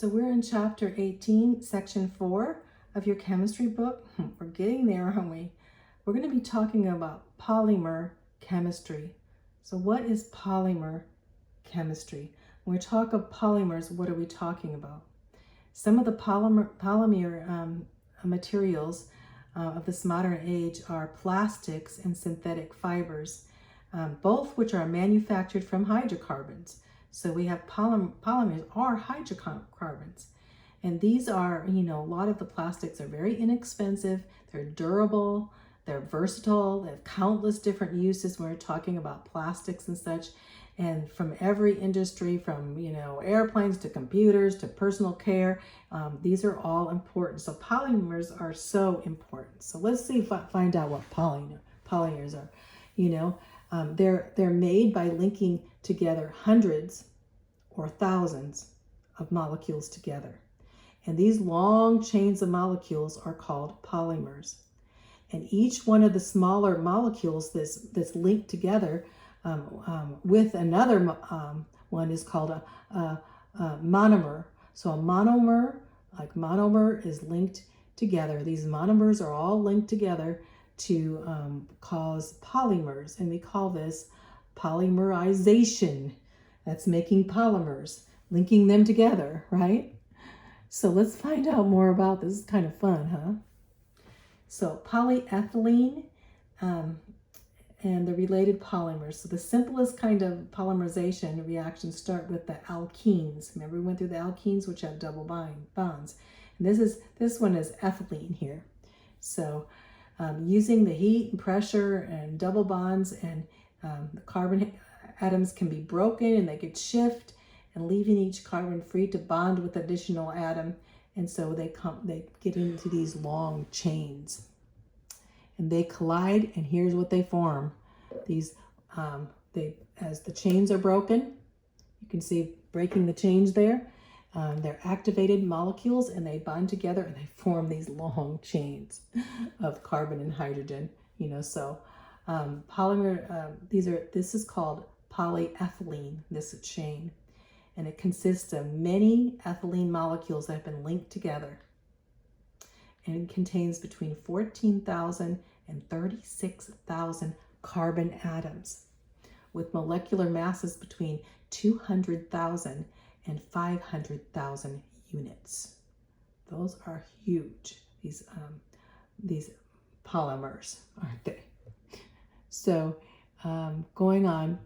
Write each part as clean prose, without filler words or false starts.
So we're in chapter 18, section 4 of your chemistry book. We're getting there, aren't we? We're going to be talking about polymer chemistry. So what is polymer chemistry? When we talk of polymers, what are we talking about? Some of the polymer materials of this modern age are plastics and synthetic fibers, both which are manufactured from hydrocarbons. So we have polymers are hydrocarbons. And these are, a lot of the plastics are very inexpensive, they're durable, they're versatile, they have countless different uses when we're talking about plastics and such. And from every industry, from, airplanes to computers to personal care, these are all important. So polymers are so important. So let's find out what polymers are. They're made by linking together hundreds or thousands of molecules together. And these long chains of molecules are called polymers. And each one of the smaller molecules that's linked together with another one is called a monomer. So a monomer is linked together. These monomers are all linked together to cause polymers, and we call this polymerization. That's making polymers, linking them together, right? So let's find out more about this. It's kind of fun, huh? So polyethylene and the related polymers. So the simplest kind of polymerization reactions start with the alkenes. Remember we went through the alkenes, which have double bonds. And this one is ethylene here. So using the heat and pressure and double bonds, and the carbon atoms can be broken and they could shift, and leaving each carbon free to bond with additional atom. And so they get into these long chains. And they collide, and here's what they form. These, as the chains are broken, you can see breaking the chains there. They're activated molecules, and they bond together, and they form these long chains of carbon and hydrogen. Polymer. This is called polyethylene. This chain, and it consists of many ethylene molecules that have been linked together. And it contains between 14,000 and 36,000 carbon atoms, with molecular masses between 200,000 and 500,000 units. Those are huge, these polymers, aren't they? So going on,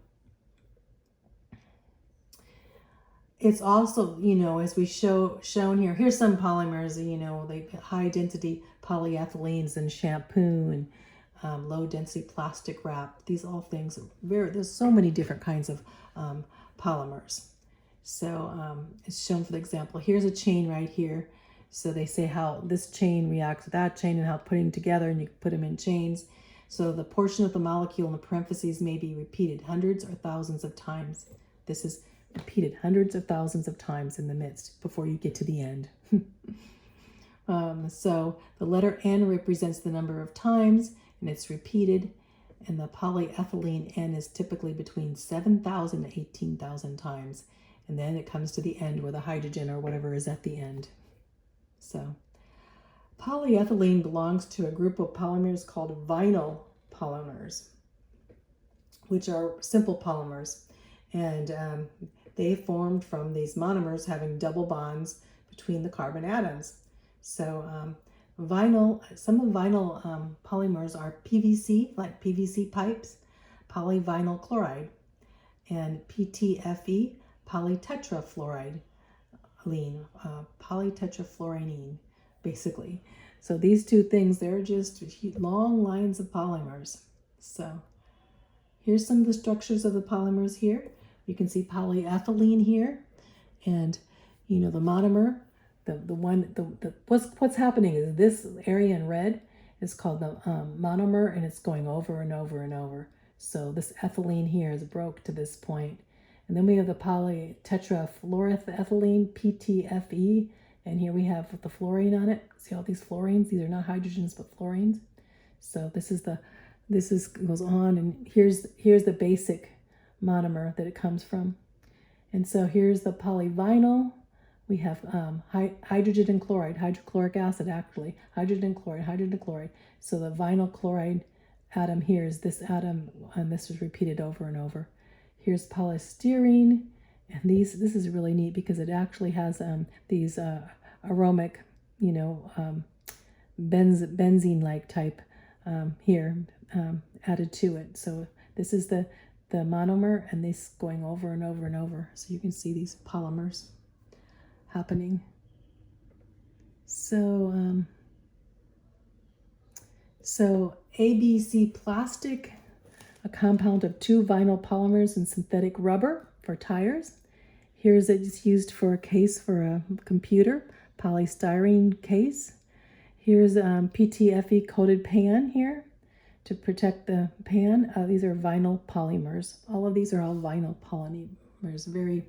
it's also, as we shown here, here's some polymers, they high density polyethylenes in shampoo, and low density plastic wrap. These all things, there's so many different kinds of polymers. So it's shown for the example. Here's a chain right here. So they say how this chain reacts with that chain and how putting together, and you can put them in chains. So the portion of the molecule in the parentheses may be repeated hundreds or thousands of times. This is repeated hundreds of thousands of times in the midst before you get to the end. So the letter N represents the number of times, and it's repeated. And the polyethylene N is typically between 7,000 to 18,000 times. And then it comes to the end where the hydrogen or whatever is at the end. So polyethylene belongs to a group of polymers called vinyl polymers, which are simple polymers. And they formed from these monomers having double bonds between the carbon atoms. So some of vinyl polymers are PVC, like PVC pipes, polyvinyl chloride, and PTFE, polytetrafluoride, polytetrafluorine, basically. So these two things, they're just long lines of polymers. So here's some of the structures of the polymers here. You can see polyethylene here, and the monomer, what's happening is this area in red is called the monomer, and it's going over and over and over. So this ethylene here is broke to this point. And then we have the polytetrafluoroethylene, PTFE, and here we have the fluorine on it. See all these fluorines? These are not hydrogens, but fluorines. So goes on, and here's the basic monomer that it comes from. And so here's the polyvinyl We have hydrogen and chloride, hydrochloric acid actually, hydrogen and chloride, hydrogen and chloride. So the vinyl chloride atom here is this atom, and this is repeated over and over. Here's polystyrene, and this is really neat because it actually has these aromatic, benzene-like type here added to it. So this is the monomer, and this going over and over and over. So you can see these polymers happening. So ABC plastic, a compound of 2 vinyl polymers and synthetic rubber for tires. Here's it's used for a case for a computer, polystyrene case. Here's PTFE coated pan here to protect the pan. These are vinyl polymers. All of these are all vinyl polymers. Very,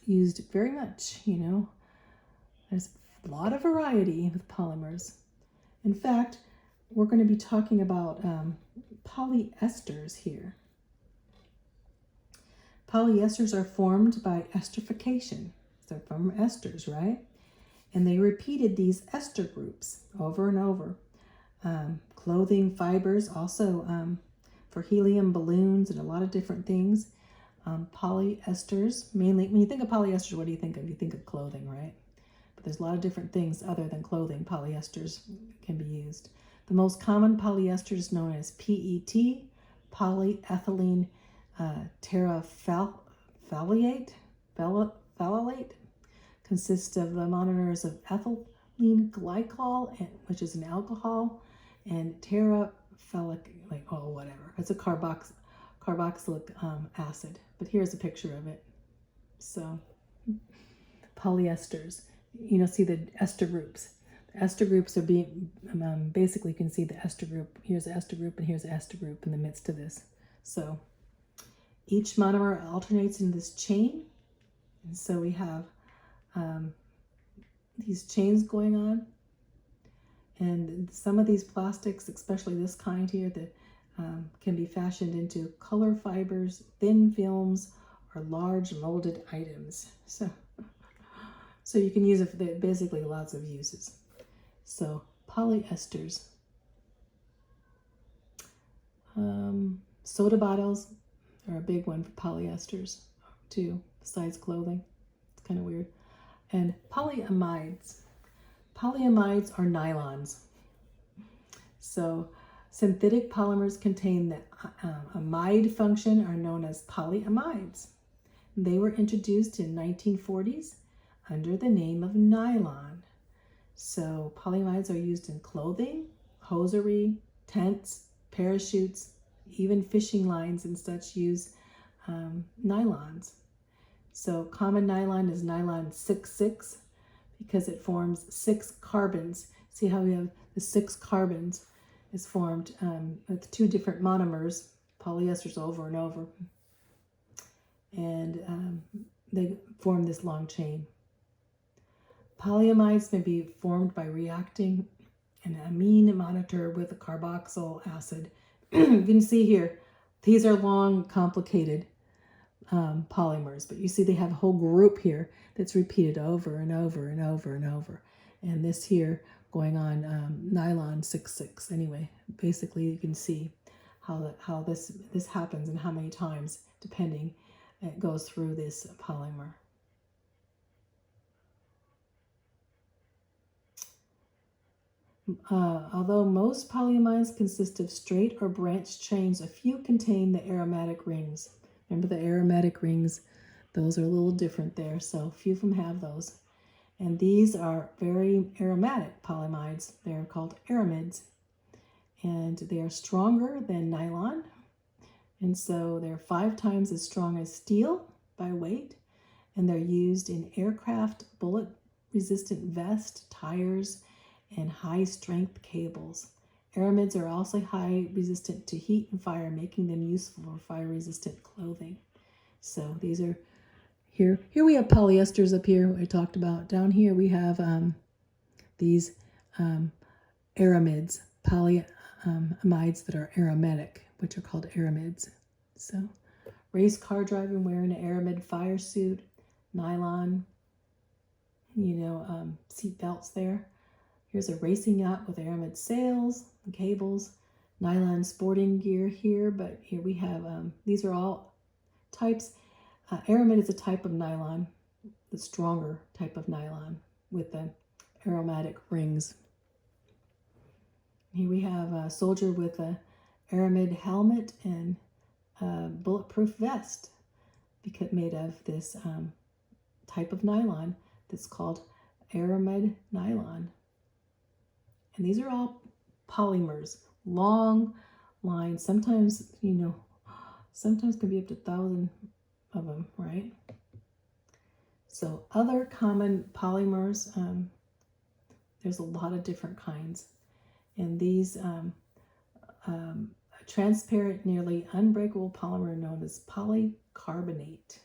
used very much, There's a lot of variety with polymers. In fact, we're going to be talking about polyesters here. Polyesters are formed by esterification. They're from esters, right? And they repeated these ester groups over and over. Clothing fibers, also for helium balloons and a lot of different things. Polyesters, mainly, when you think of polyesters, what do you think of? You think of clothing, right? But there's a lot of different things other than clothing. Polyesters can be used. The most common polyester is known as PET, polyethylene terephthalate, consists of the monomers of ethylene glycol, which is an alcohol, and terephthalic, whatever. It's a carboxylic acid. But here's a picture of it. So polyesters, see the ester groups. The ester groups are being, basically you can see the ester group. Here's the ester group and here's the ester group in the midst of this. So each monomer alternates in this chain. And so we have these chains going on. And some of these plastics, especially this kind here, that can be fashioned into color fibers, thin films, or large molded items. So you can use it for basically lots of uses. So polyesters. Soda bottles are a big one for polyesters too, besides clothing. It's kind of weird. And polyamides. Polyamides are nylons. So synthetic polymers contain the amide function are known as polyamides. They were introduced in 1940s under the name of nylon. So polyamides are used in clothing, hosiery, tents, parachutes, even fishing lines and such use nylons. So common nylon is nylon 6,6 because it forms 6 carbons. See how we have the 6 carbons is formed with 2 different monomers, polyesters over and over. And they form this long chain. Polyamides may be formed by reacting an amine monitor with a carboxyl acid. You can see here, these are long, complicated polymers, but you see they have a whole group here that's repeated over and over and over and over. And this here going on nylon 6,6. Anyway, basically you can see how this happens and how many times, depending, it goes through this polymer. Although most polyamides consist of straight or branched chains, a few contain the aromatic rings. Remember the aromatic rings? Those are a little different there, so few of them have those. And these are very aromatic polyamides. They're called aramids. And they are stronger than nylon. And so they're 5 times as strong as steel by weight. And they're used in aircraft, bullet-resistant vests, tires, and high-strength cables. Aramids are also high resistant to heat and fire, making them useful for fire-resistant clothing. So these are here. Here we have polyesters up here, I talked about. Down here we have these aramids, polyamides that are aromatic, which are called aramids. So race car driver wearing an aramid fire suit, nylon, seat belts there. Here's a racing yacht with aramid sails and cables, nylon sporting gear here, but here we have, these are all types. Aramid is a type of nylon, the stronger type of nylon with the aromatic rings. Here we have a soldier with a aramid helmet and a bulletproof vest made of this type of nylon that's called aramid nylon. And these are all polymers, long lines. Sometimes, sometimes can be up to 1,000 of them, right? So other common polymers, there's a lot of different kinds. And these transparent, nearly unbreakable polymer known as polycarbonate.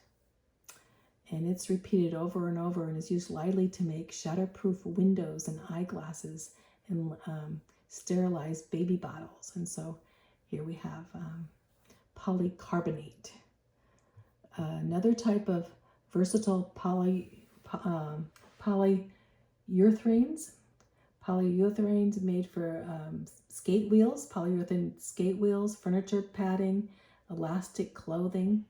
And it's repeated over and over and is used lightly to make shatterproof windows and eyeglasses and sterilized baby bottles. And so here we have polycarbonate. Another type of versatile polyurethanes. Polyurethanes made for skate wheels, polyurethane skate wheels, furniture padding, elastic clothing.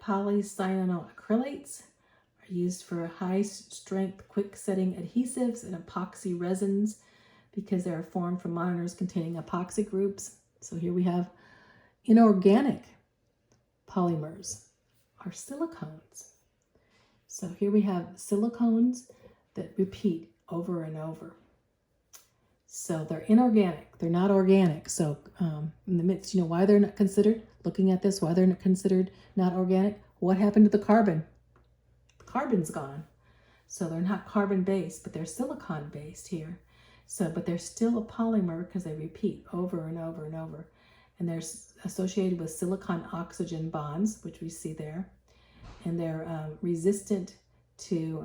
Polycyanoacrylates are used for high-strength, quick-setting adhesives and epoxy resins because they are formed from monomers containing epoxy groups. So here we have inorganic polymers are silicones. So here we have silicones that repeat over and over. So they're inorganic, they're not organic. So in the midst, why they're not considered, looking at this, why they're not considered not organic, what happened to the carbon? The carbon's gone. So they're not carbon-based, but they're silicon-based here. So, but they're still a polymer because they repeat over and over and over. And they're associated with silicon-oxygen bonds, which we see there. And they're resistant to,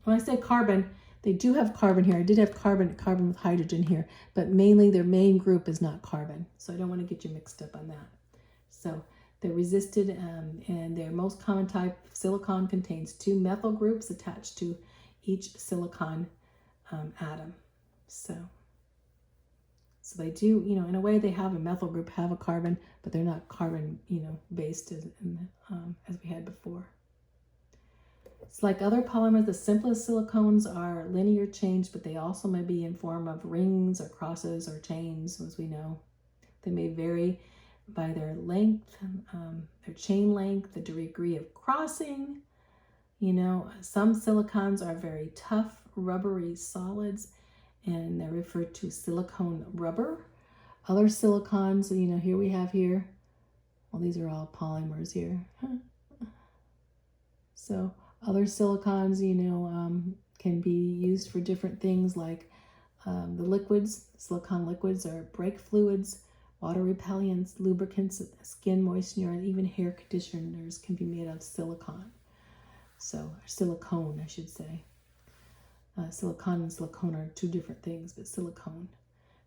when I say carbon, they do have carbon here. I did have carbon with hydrogen here, but mainly their main group is not carbon. So I don't want to get you mixed up on that. So they're resisted, and their most common type of silicon contains 2 methyl groups attached to each silicon atom. So they do, in a way they have a methyl group, have a carbon, but they're not carbon, based as we had before. It's like other polymers, the simplest silicones are linear chains, but they also may be in form of rings or crosses or chains, as we know. They may vary by their length, their chain length, the degree of crossing. Some silicons are very tough, rubbery solids, and they're referred to silicone rubber. Other silicons, here we have here, well, these are all polymers here. So other silicons, can be used for different things like the liquids. Silicone liquids are brake fluids, water repellents, lubricants, skin moistener, and even hair conditioners can be made of silicone. So, silicone, I should say. Silicon and silicone are 2 different things, but silicone.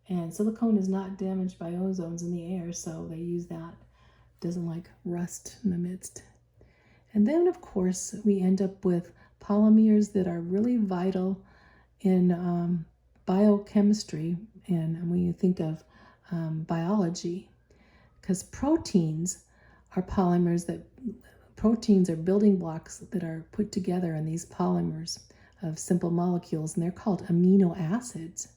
And silicone is not damaged by ozones in the air, so they use that. It doesn't like rust in the midst. And then, of course, we end up with polymers that are really vital in biochemistry and when you think of biology, because proteins are building blocks that are put together in these polymers of simple molecules, and they're called amino acids.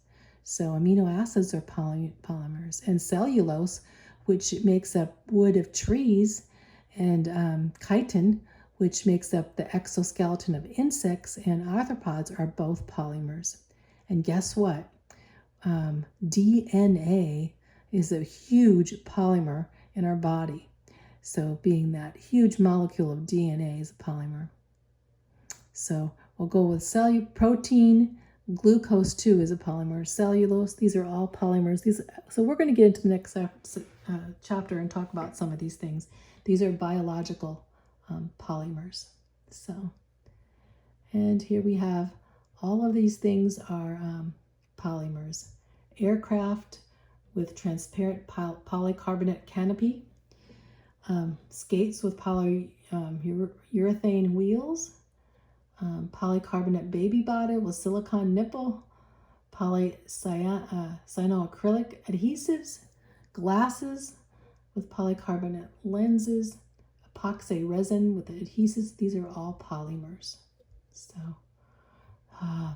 So amino acids are polymers, and cellulose, which makes up wood of trees, and chitin, which makes up the exoskeleton of insects and arthropods, are both polymers. And guess what? DNA is a huge polymer in our body. So being that huge molecule of DNA is a polymer. So we'll go with protein, glucose too is a polymer, cellulose, these are all polymers. So we're going to get into the next chapter and talk about some of these things. These are biological polymers. So, and here we have all of these things are polymers. Aircraft with transparent polycarbonate canopy, Skates with polyurethane wheels, polycarbonate baby bottle with silicone nipple, cyanoacrylic adhesives, glasses with polycarbonate lenses, epoxy resin with adhesives. These are all polymers. So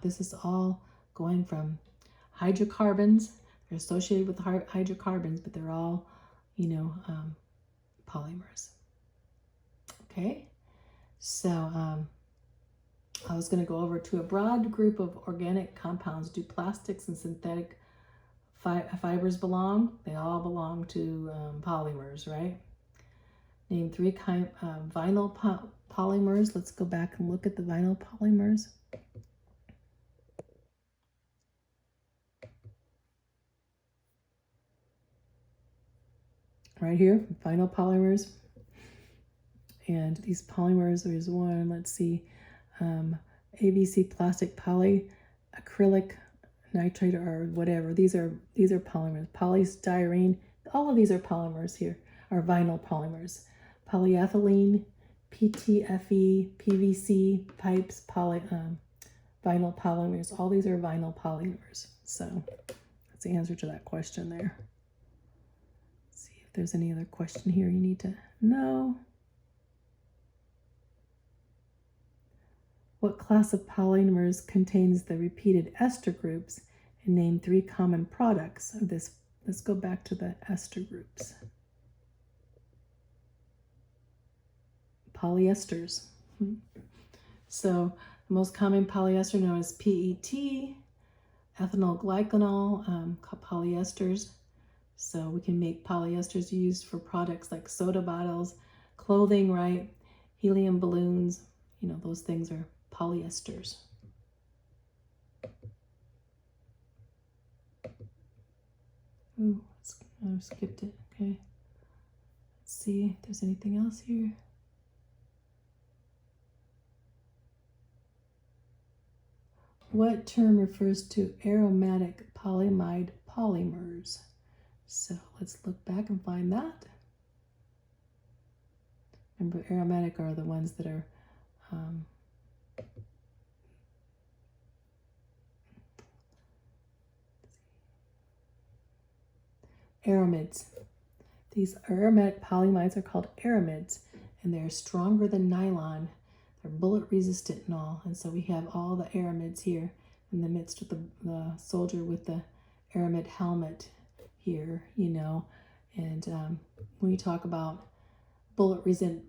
this is all going from hydrocarbons. They're associated with hydrocarbons, but they're all, polymers. Okay, so I was going to go over to a broad group of organic compounds. Do plastics and synthetic fibers belong? They all belong to polymers, right? Name 3 vinyl polymers. Let's go back and look at the vinyl polymers. Right here, vinyl polymers. And these polymers, there's one, let's see, ABC plastic polyacrylic nitrate or whatever. These are polymers. Polystyrene, all of these are polymers here, are vinyl polymers. Polyethylene, PTFE, PVC, pipes, vinyl polymers. All these are vinyl polymers. So that's the answer to that question there. Let's see if there's any other question here you need to know. What class of polymers contains the repeated ester groups? And name 3 common products of this. Let's go back to the ester groups. Polyesters. So the most common polyester known as PET, ethyl glycanol, polyesters. So we can make polyesters used for products like soda bottles, clothing, right? Helium balloons, those things are polyesters. Ooh, I skipped it. Okay. Let's see if there's anything else here. What term refers to aromatic polyamide polymers? So let's look back and find that. Remember, aromatic are the ones that are aramids. These aromatic polyamides are called aramids, and they're stronger than nylon. They're bullet resistant and all. And so we have all the aramids here in the midst of the soldier with the aramid helmet here, And when you talk about bullet resistant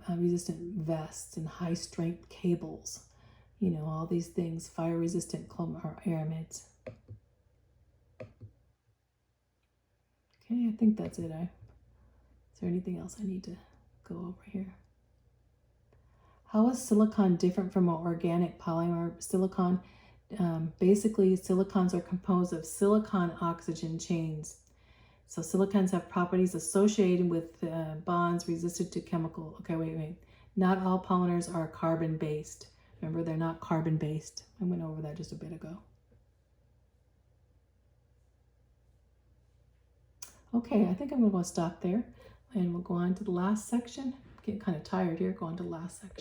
vests and high strength cables, all these things, fire resistant are aramids. Okay, I think that's it. Is there anything else I need to go over here? How is silicon different from an organic polymer? Silicon, basically silicons are composed of silicon oxygen chains. So silicons have properties associated with bonds resistant to chemical. Okay, wait. Not all polymers are carbon-based. Remember, they're not carbon-based. I went over that just a bit ago. Okay, I think I'm going to stop there, and we'll go on to the last section. I'm getting kind of tired here, going to the last section.